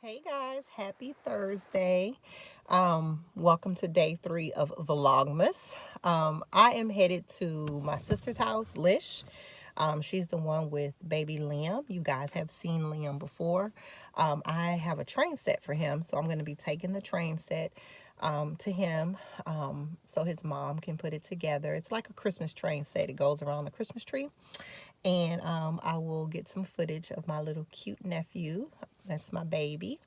Hey guys, happy Thursday. Welcome to day 3 of Vlogmas. I am headed to my sister's house, Lish. She's the one with baby Liam. You guys have seen Liam before. I have a train set for him, so I'm going to be taking the train set to him so his mom can put it together. It's like a Christmas train set. It goes around the Christmas tree. And I will get some footage of my little cute nephew. That's my baby.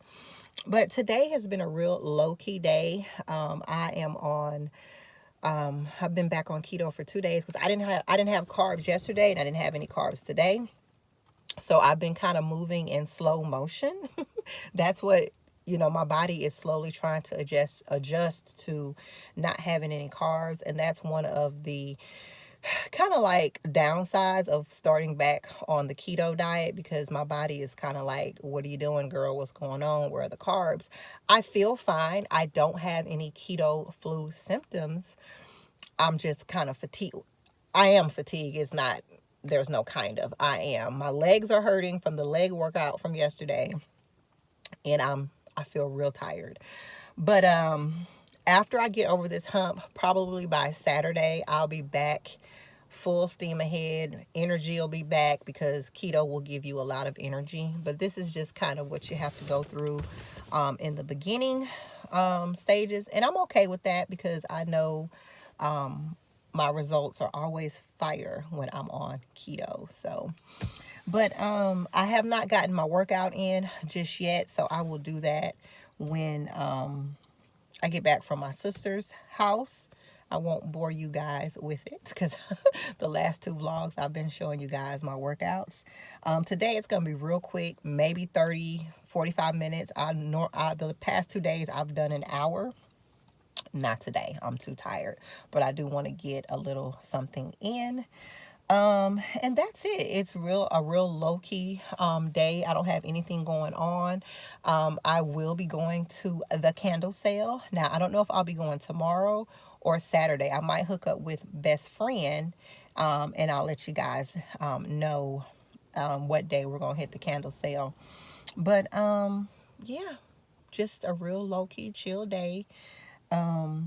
But today has been a real low-key day. I've been back on keto for 2 days because I didn't have carbs yesterday and I didn't have any carbs today. So I've been kind of moving in slow motion. That's what, my body is slowly trying to adjust to not having any carbs. And that's one of the kind of like downsides of starting back on the keto diet, because my body is kind of like, what are you doing, girl? What's going on? Where are the carbs? I feel fine. I don't have any keto flu symptoms. I'm just kind of fatigued. I am fatigued. It's not, there's no kind of, I am. My legs are hurting from the leg workout from yesterday. And I feel real tired. But after I get over this hump, probably by Saturday, I'll be back full steam ahead. Energy will be back because keto will give you a lot of energy. But this is just kind of what you have to go through in the beginning stages. And I'm okay with that because I know my results are always fire when I'm on keto. So, but I have not gotten my workout in just yet. So I will do that when I get back from my sister's house. I won't bore you guys with it because the last 2 vlogs I've been showing you guys my workouts. Today it's going to be real quick, maybe 30, 45 minutes. The past 2 days I've done an hour. Not today. I'm too tired. But I do want to get a little something in. And that's it. It's a real low-key day. I don't have anything going on. I will be going to the candle sale. Now, I don't know if I'll be going tomorrow or Saturday. I might hook up with best friend, and I'll let you guys know what day we're gonna hit the candle sale. But yeah, just a real low-key chill day. I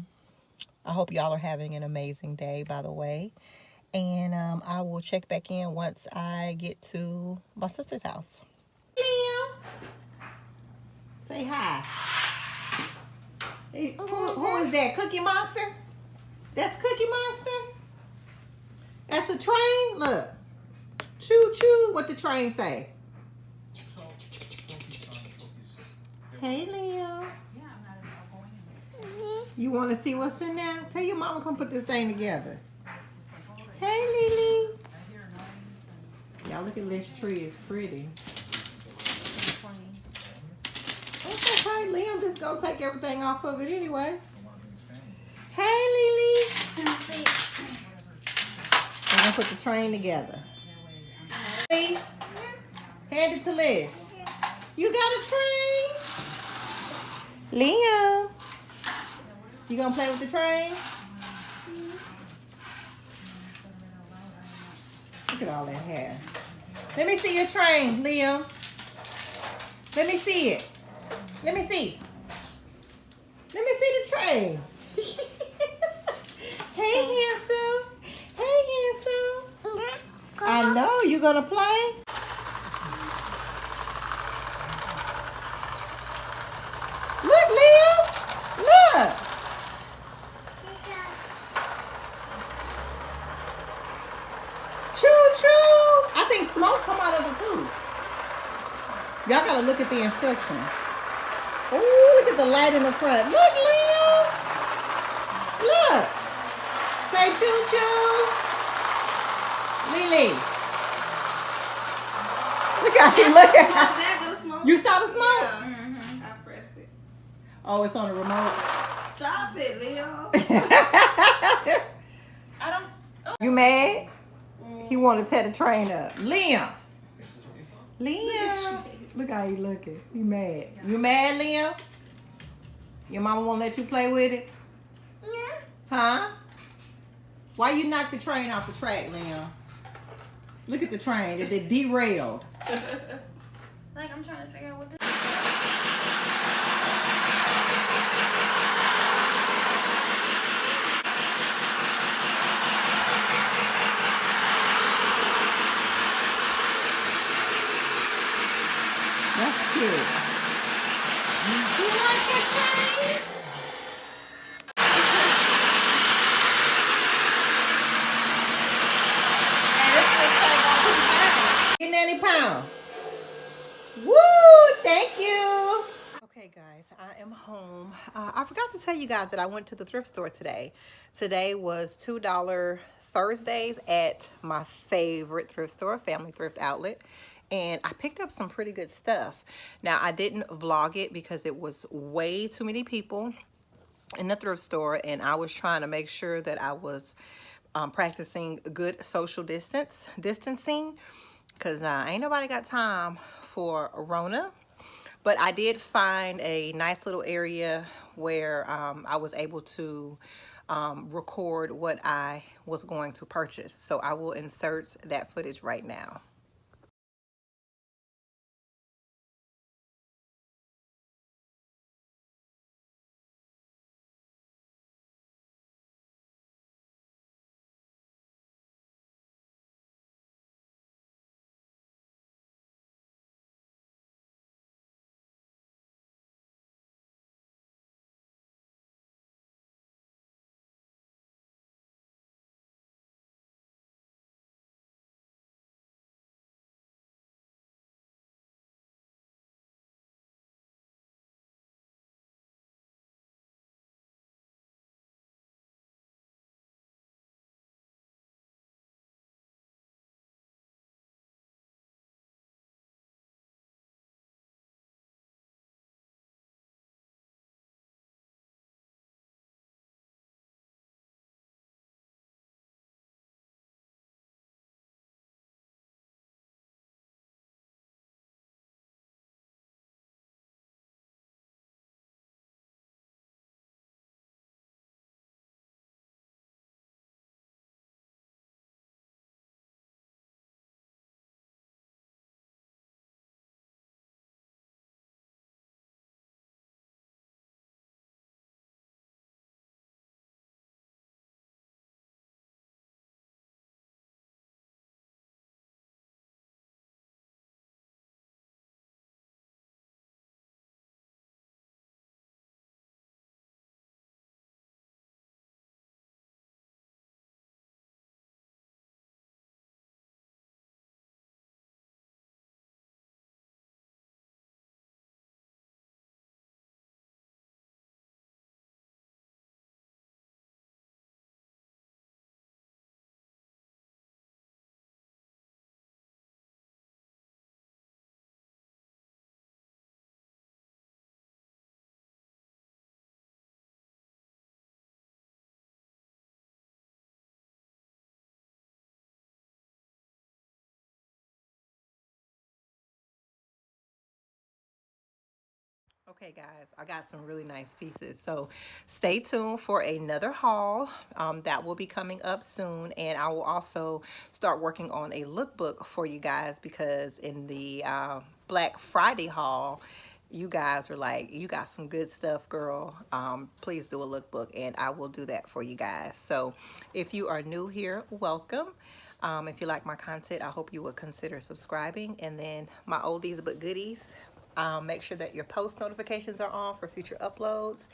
hope y'all are having an amazing day, by the way. And I will check back in once I get to my sister's house. Liam, say hi. Hey, who is that? Cookie Monster? That's Cookie Monster? That's a train? Look. Choo choo. What the train say? Hey, Liam. You want to see what's in there? Tell your mama come put this thing together. Hey, Lily. Y'all look at this tree. It's pretty. That's okay. Liam just go take everything off of it anyway. Hey, Lily. We're going to put the train together. See? Hand it to Liz. You got a train? Liam. You going to play with the train? Look at all that hair. Let me see your train, Liam. Let me see it. Let me see. Let me see the train. Hey, handsome. Hey, handsome. I know. You gonna play? Look, Liam. Look. Smoke come out of it too. Y'all gotta look at the instructions. Oh, look at the light in the front. Look, Liam. Look. Say choo choo. Lily. Look at him. Look at him. You saw the smoke? Yeah. Mm-hmm. I pressed it. Oh, it's on the remote. Stop it, Leo. I don't. Oh. You mad? He want to tear the train up. Liam. Liam. Look how he looking. He mad. You mad, Liam? Your mama won't let you play with it? Yeah. Huh? Why you knock the train off the track, Liam? Look at the train. It derailed. Like, I'm trying to figure out what this. That's cute. You like that chain? Getting any pound? Woo! Thank you. Okay, guys, I am home. I forgot to tell you guys that I went to the thrift store today. Today was $2 Thursdays at my favorite thrift store, Family Thrift Outlet. And I picked up some pretty good stuff. Now, I didn't vlog it because it was way too many people in the thrift store, and I was trying to make sure that I was practicing good social distancing, because ain't nobody got time for Rona. But I did find a nice little area where I was able to record what I was going to purchase. So I will insert that footage right now. Okay, guys, I got some really nice pieces. So stay tuned for another haul that will be coming up soon. And I will also start working on a lookbook for you guys, because in the Black Friday haul, you guys were like, you got some good stuff, girl. Please do a lookbook, and I will do that for you guys. So if you are new here, welcome. If you like my content, I hope you will consider subscribing. And then my oldies but goodies, make sure that your post notifications are on for future uploads.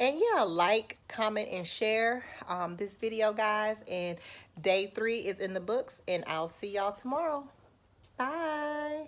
And yeah, like, comment, and share this video, guys. And day 3 is in the books, and I'll see y'all tomorrow. Bye.